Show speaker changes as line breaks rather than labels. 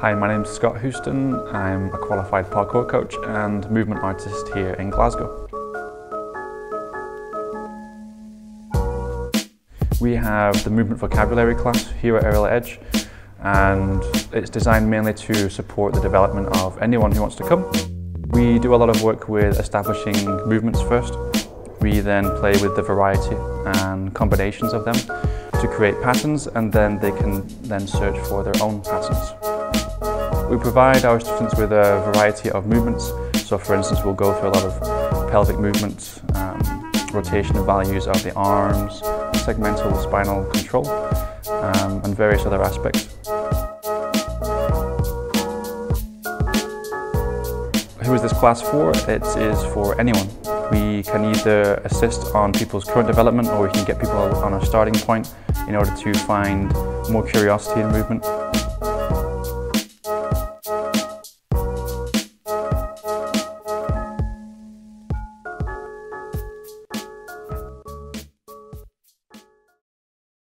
Hi, my name is Scott Houston. I'm a qualified parkour coach and movement artist here in Glasgow. We have the movement vocabulary class here at Earle Edge, and it's designed mainly to support the development of anyone who wants to come. We do a lot of work with establishing movements first. We then play with the variety and combinations of them to create patterns, and then they can then search for their own patterns. We provide our students with a variety of movements. So for instance, we'll go through a lot of pelvic movements, rotational values of the arms, segmental spinal control, and various other aspects. Who is this class for? It is for anyone. We can either assist on people's current development, or we can get people on a starting point in order to find more curiosity in movement.